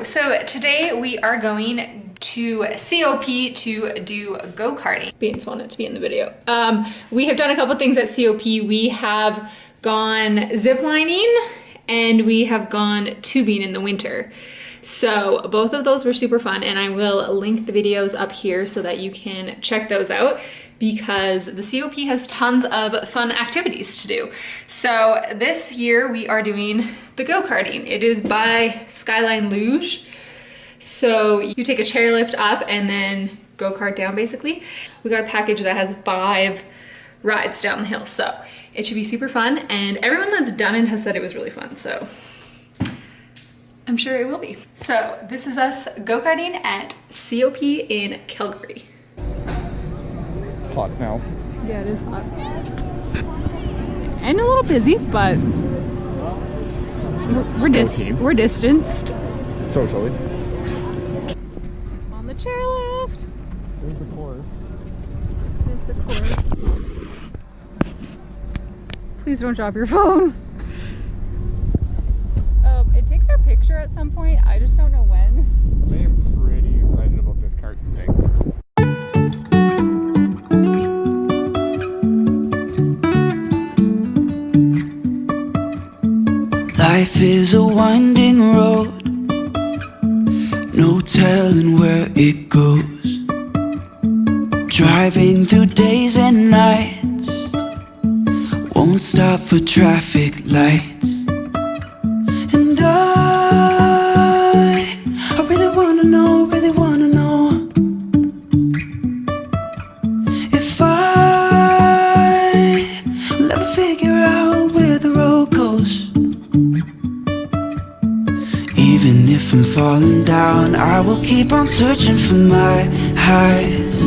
So today we are going to COP to do go-karting. Beans wanted to be in the video. We have done a couple things at COP. We have gone ziplining and we have gone tubing in the winter. So both of those were super fun, and I will link the videos up here so that you can check those out, because the COP has tons of fun activities to do. So this year we are doing the go-karting. It is by SKYLINE Luge. So you take a chairlift up and then go-kart down basically. We got a package that has 5 rides down the hill. So it should be super fun, and everyone that's done it has said it was really fun. So I'm sure it will be. So this is us go-karting at COP in Calgary. Hot now. Yeah, it is hot. And a little busy, but we're distanced. Socially. On the chairlift. There's the course. There's the course. Please don't drop your phone. It takes our picture at some point. I just don't know when. I am pretty excited about this Karting thing. Life is a winding road, no telling where it goes. Driving through days and nights, won't stop for traffic lights. And I really wanna know if I'll ever figure out where the road goes. Even if I'm falling down, I will keep on searching for my highs.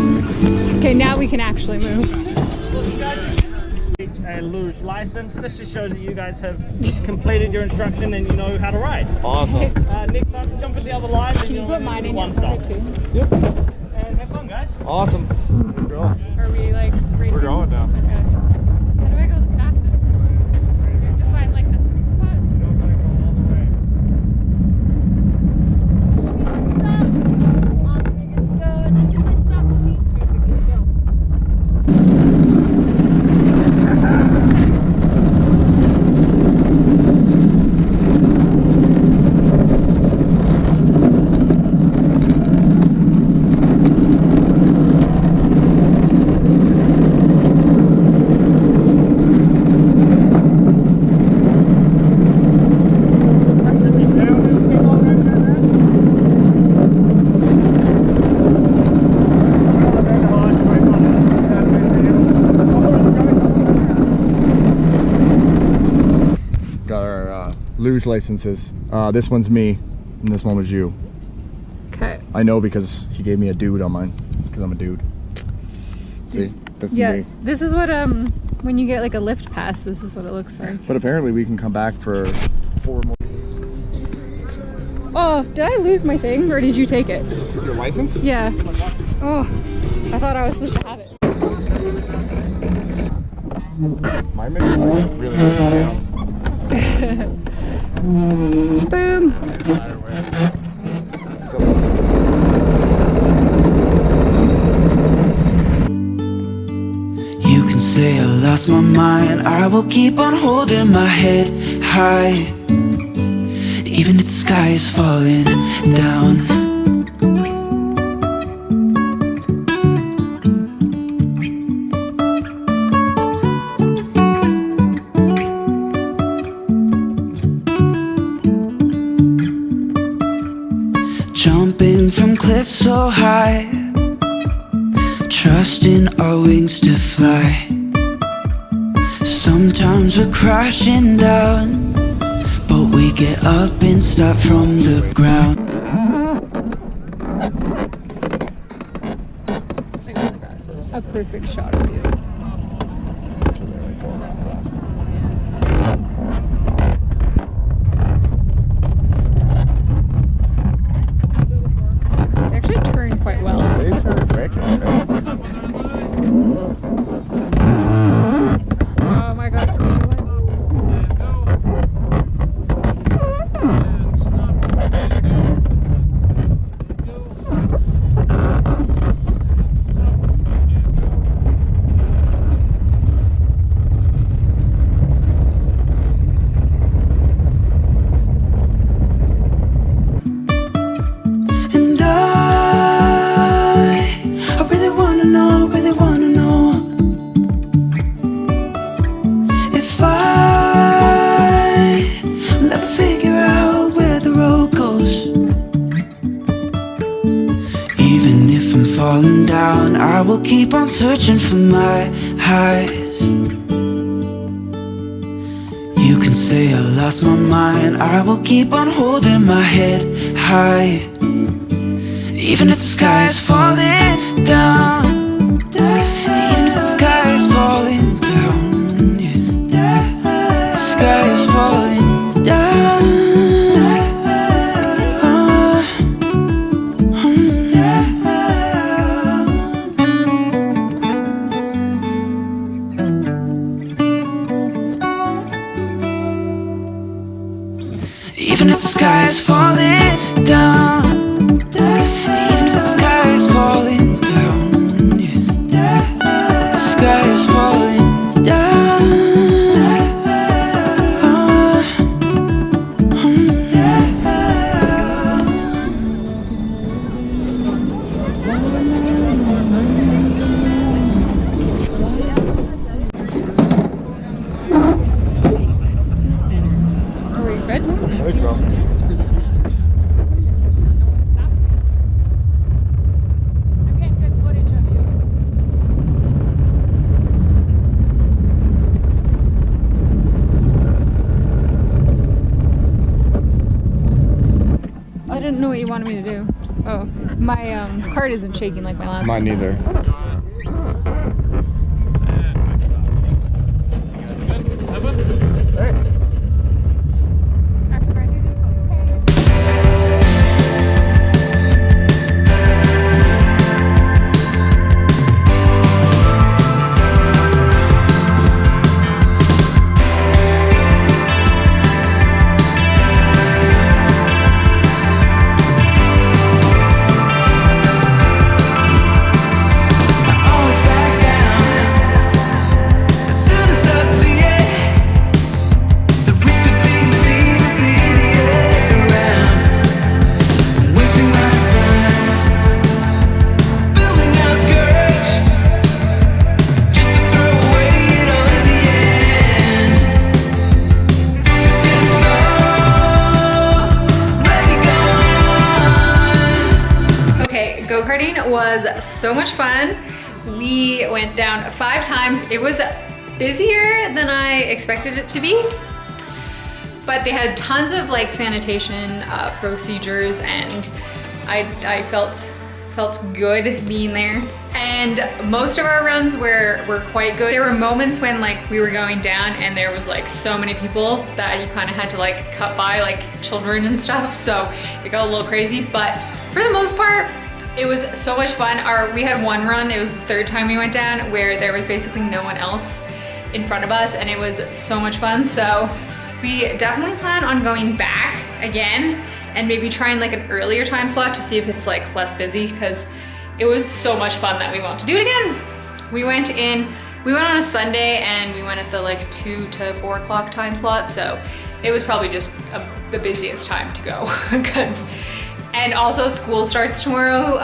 Okay, now we can actually move. A luge license. This just shows that you guys have completed your instruction and you know how to ride. Awesome. Next time to jump at the other line. Can you put mine in your pocket too? Yep. And have fun, guys. Awesome. Let's go. Are we like racing? We're going now. Okay. How do I go the fastest? You have to find like the sweet spot. Luge licenses. This one's me, and this one was you. Okay. I know because he gave me a dude on mine, because I'm a dude. See, that's me. This is what when you get like a lift pass, this is what it looks like. But apparently we can come back for 4 more. Oh, did I lose my thing, or did you take it? Your license? Yeah. Oh, I thought I was supposed to have it. Mine makes it really down. Boom. You can say I lost my mind, I will keep on holding my head high, even if the sky is falling down. Jumping from cliffs so high, trusting our wings to fly. Sometimes we're crashing down, but we get up and start from the ground. A perfect shot of you. They actually turn quite well. They turn quick. Oh my gosh, so falling down, I will keep on searching for my highs. You can say I lost my mind, I will keep on holding my head high. Even if the sky is falling down, even if the sky is falling down, yeah. The sky is falling down. Even if the sky is falling down, even if the sky is falling down, yeah. The sky is falling down. Are we good? There you go. I didn't know what you wanted me to do. Oh, my card isn't shaking like my last Mine one. neither. Thanks. Go-karting was so much fun. We went down 5 times. It was busier than I expected it to be, but they had tons of like sanitation procedures, and I felt good being there. And most of our runs were quite good. There were moments when like we were going down and there was like so many people that you kind of had to like cut by, like children and stuff, so it got a little crazy, but for the most part it was so much fun. We had one run, it was the 3rd time we went down, where there was basically no one else in front of us, and it was so much fun. So we definitely plan on going back again and maybe trying like an earlier time slot to see if it's like less busy, because it was so much fun that we want to do it again. We went on a Sunday and we went at the like 2 to 4 o'clock time slot, so it was probably just the busiest time to go. And also school starts tomorrow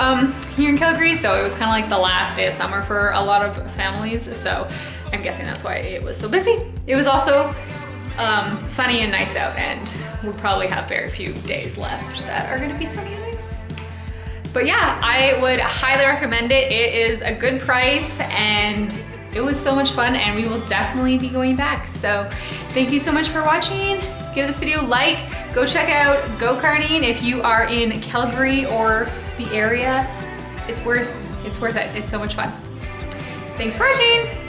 here in Calgary, so it was kind of like the last day of summer for a lot of families, so I'm guessing that's why it was so busy. It was also sunny and nice out, and we'll probably have very few days left that are gonna be sunny and nice. But yeah, I would highly recommend it. It is a good price and it was so much fun, and we will definitely be going back. So thank you so much for watching. Give this video a like. Go check out go-karting if you are in Calgary or the area. It's worth it. It's so much fun. Thanks for watching.